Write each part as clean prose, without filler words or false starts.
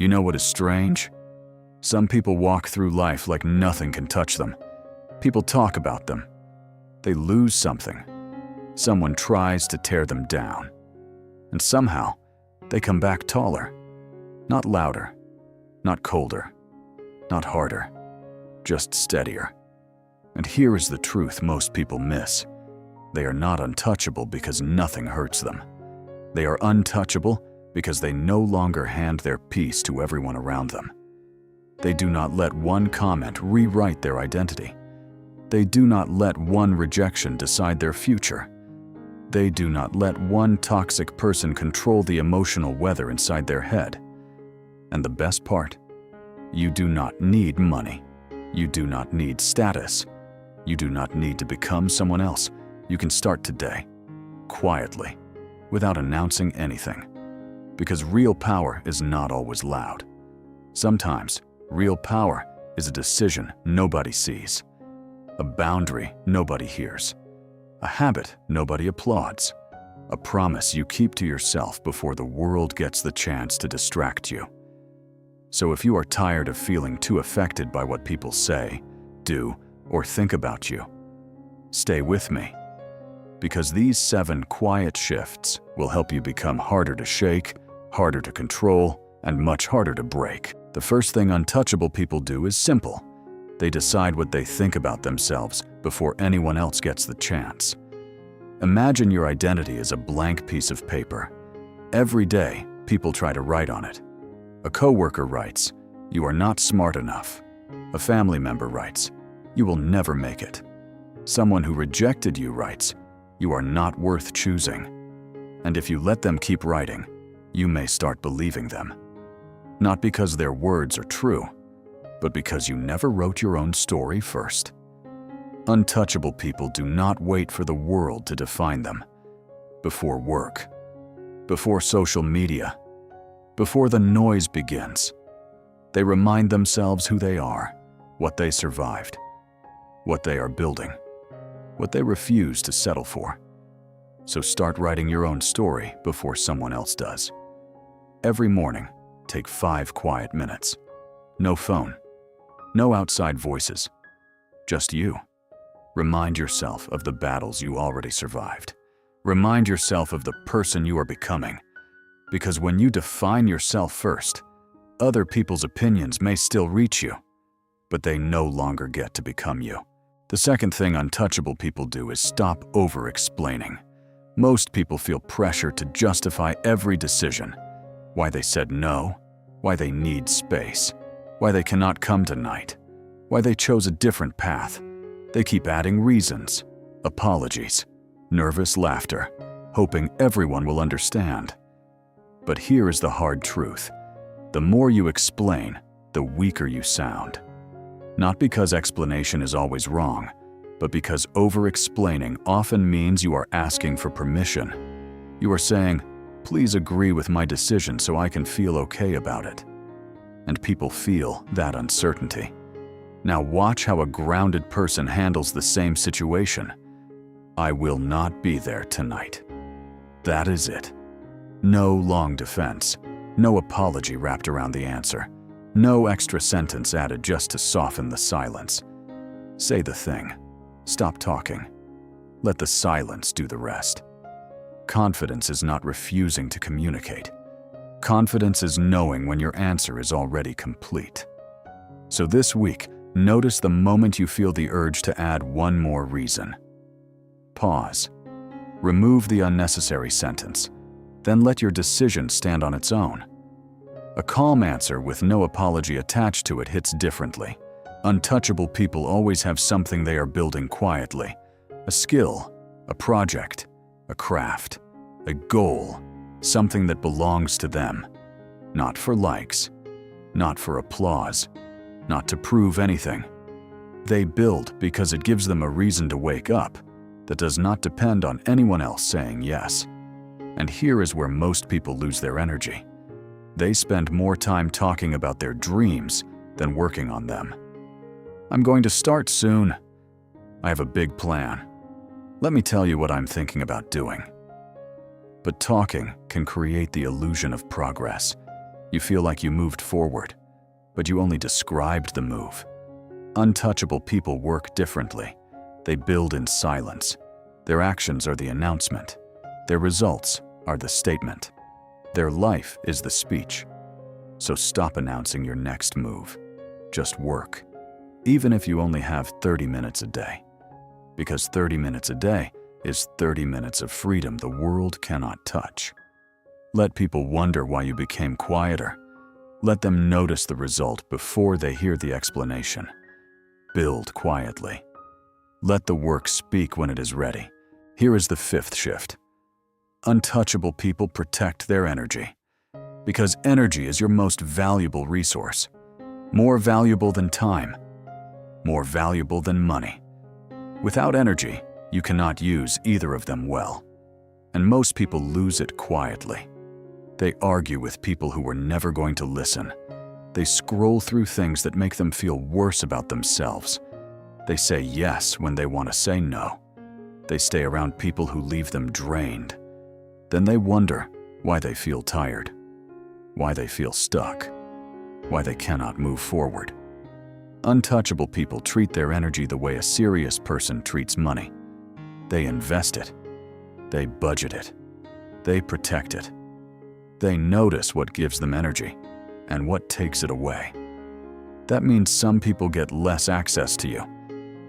You know what is strange? Some people walk through life like nothing can touch them. People talk about them. They lose something. Someone tries to tear them down. And somehow, they come back taller. Not louder, not colder, not harder, just steadier. And here is the truth most people miss. They are not untouchable because nothing hurts them. They are untouchable because they no longer hand their peace to everyone around them. They do not let one comment rewrite their identity. They do not let one rejection decide their future. They do not let one toxic person control the emotional weather inside their head. And the best part? You do not need money. You do not need status. You do not need to become someone else. You can start today, quietly, without announcing anything. Because real power is not always loud. Sometimes, real power is a decision nobody sees, a boundary nobody hears, a habit nobody applauds, a promise you keep to yourself before the world gets the chance to distract you. So if you are tired of feeling too affected by what people say, do, or think about you, stay with me. Because these 7 quiet shifts will help you become harder to shake, harder to control, and much harder to break. The first thing untouchable people do is simple. They decide what they think about themselves before anyone else gets the chance. Imagine your identity as a blank piece of paper. Every day, people try to write on it. A coworker writes, "You are not smart enough." A family member writes, "You will never make it." Someone who rejected you writes, "You are not worth choosing." And if you let them keep writing, you may start believing them. Not because their words are true, but because you never wrote your own story first. Untouchable people do not wait for the world to define them. Before work, before social media, before the noise begins, they remind themselves who they are, what they survived, what they are building, what they refuse to settle for. So start writing your own story before someone else does. Every morning, take 5 quiet minutes. No phone, no outside voices, just you. Remind yourself of the battles you already survived. Remind yourself of the person you are becoming. Because when you define yourself first, other people's opinions may still reach you, but they no longer get to become you. The second thing untouchable people do is stop over-explaining. Most people feel pressure to justify every decision. Why they said no, why they need space, why they cannot come tonight, why they chose a different path. They keep adding reasons, apologies, nervous laughter, hoping everyone will understand. But here is the hard truth. The more you explain, the weaker you sound. Not because explanation is always wrong, but because over-explaining often means you are asking for permission. You are saying, "Please agree with my decision so I can feel okay about it." And people feel that uncertainty. Now watch how a grounded person handles the same situation. "I will not be there tonight." That is it. No long defense, no apology wrapped around the answer, no extra sentence added just to soften the silence. Say the thing. Stop talking. Let the silence do the rest. Confidence is not refusing to communicate. Confidence is knowing when your answer is already complete. So this week, notice the moment you feel the urge to add one more reason. Pause. Remove the unnecessary sentence. Then let your decision stand on its own. A calm answer with no apology attached to it hits differently. Untouchable people always have something they are building quietly. A skill, a project, a craft, a goal, something that belongs to them. Not for likes, not for applause, not to prove anything. They build because it gives them a reason to wake up that does not depend on anyone else saying yes. And here is where most people lose their energy. They spend more time talking about their dreams than working on them. "I'm going to start soon. I have a big plan. Let me tell you what I'm thinking about doing." But talking can create the illusion of progress. You feel like you moved forward, but you only described the move. Untouchable people work differently. They build in silence. Their actions are the announcement. Their results are the statement. Their life is the speech. So stop announcing your next move. Just work, even if you only have 30 minutes a day. Because 30 minutes a day is 30 minutes of freedom the world cannot touch. Let people wonder why you became quieter. Let them notice the result before they hear the explanation. Build quietly. Let the work speak when it is ready. Here is the fifth shift. Untouchable people protect their energy. Because energy is your most valuable resource. More valuable than time. More valuable than money. Without energy, you cannot use either of them well. And most people lose it quietly. They argue with people who were never going to listen. They scroll through things that make them feel worse about themselves. They say yes when they want to say no. They stay around people who leave them drained. Then they wonder why they feel tired, why they feel stuck, why they cannot move forward. Untouchable people treat their energy the way a serious person treats money. They invest it. They budget it. They protect it. They notice what gives them energy and what takes it away. That means some people get less access to you,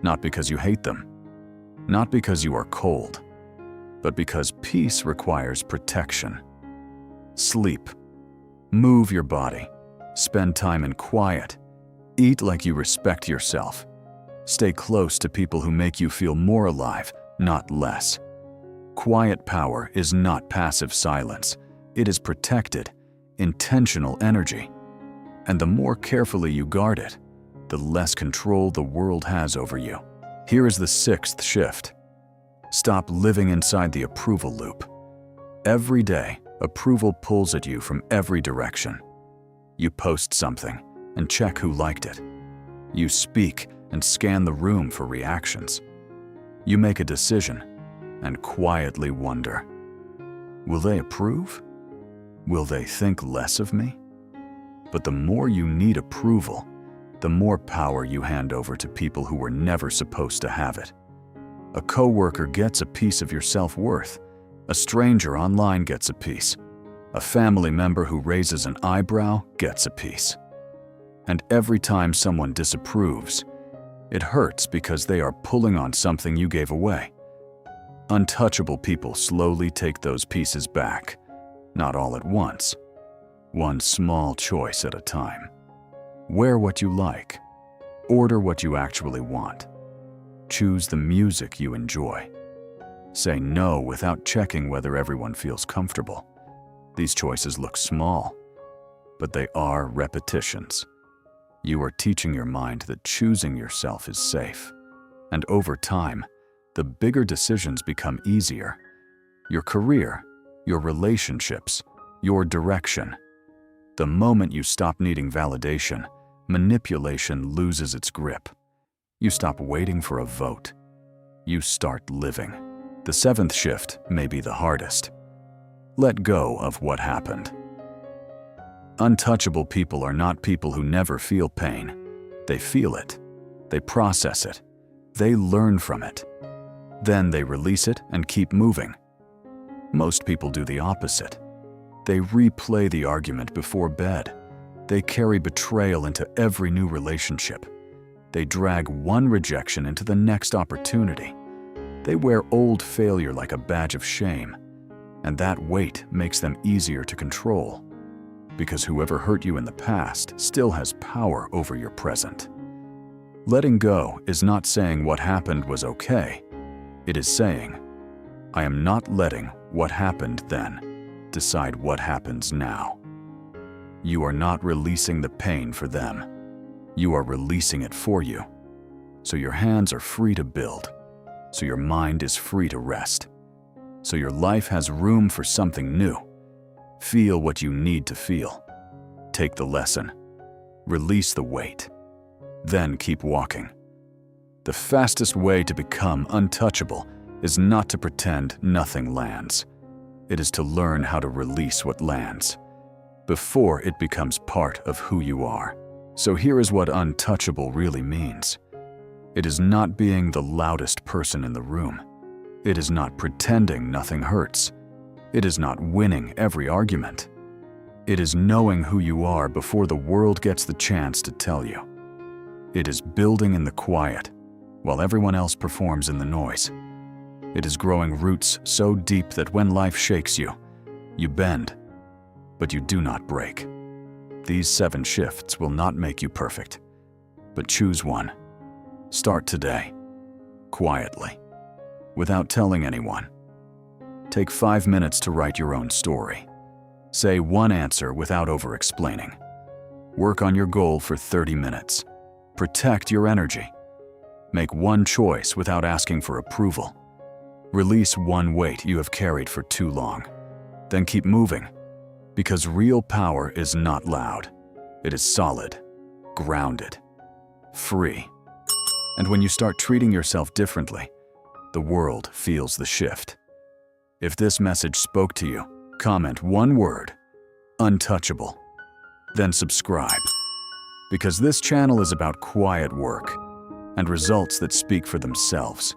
not because you hate them, not because you are cold, but because peace requires protection. Sleep. Move your body. Spend time in quiet. Eat like you respect yourself. Stay close to people who make you feel more alive, not less. Quiet power is not passive silence. It is protected, intentional energy. And the more carefully you guard it, the less control the world has over you. Here is the sixth shift. Stop living inside the approval loop. Every day, approval pulls at you from every direction. You post something and check who liked it. You speak and scan the room for reactions. You make a decision and quietly wonder, will they approve? Will they think less of me? But the more you need approval, the more power you hand over to people who were never supposed to have it. A coworker gets a piece of your self-worth. A stranger online gets a piece. A family member who raises an eyebrow gets a piece. And every time someone disapproves, it hurts because they are pulling on something you gave away. Untouchable people slowly take those pieces back, not all at once, one small choice at a time. Wear what you like. Order what you actually want. Choose the music you enjoy. Say no without checking whether everyone feels comfortable. These choices look small, but they are repetitions. You are teaching your mind that choosing yourself is safe. And over time, the bigger decisions become easier. Your career, your relationships, your direction. The moment you stop needing validation, manipulation loses its grip. You stop waiting for a vote. You start living. The seventh shift may be the hardest. Let go of what happened. Untouchable people are not people who never feel pain. They feel it. They process it. They learn from it. Then they release it and keep moving. Most people do the opposite. They replay the argument before bed. They carry betrayal into every new relationship. They drag one rejection into the next opportunity. They wear old failure like a badge of shame. And that weight makes them easier to control. Because whoever hurt you in the past still has power over your present. Letting go is not saying what happened was okay. It is saying, I am not letting what happened then decide what happens now. You are not releasing the pain for them. You are releasing it for you. So your hands are free to build. So your mind is free to rest. So your life has room for something new. Feel what you need to feel. Take the lesson. Release the weight. Then keep walking. The fastest way to become untouchable is not to pretend nothing lands. It is to learn how to release what lands. before it becomes part of who you are. So here is what untouchable really means. It is not being the loudest person in the room. It is not pretending nothing hurts. It is not winning every argument. It is knowing who you are before the world gets the chance to tell you. It is building in the quiet while everyone else performs in the noise. It is growing roots so deep that when life shakes you, you bend, but you do not break. These 7 shifts will not make you perfect, but choose one. Start today, quietly, without telling anyone. Take 5 minutes to write your own story. Say one answer without over-explaining. Work on your goal for 30 minutes. Protect your energy. Make one choice without asking for approval. Release one weight you have carried for too long. Then keep moving, because real power is not loud. It is solid, grounded, free. And when you start treating yourself differently, the world feels the shift. If this message spoke to you, comment one word, untouchable. Then subscribe, because this channel is about quiet work and results that speak for themselves.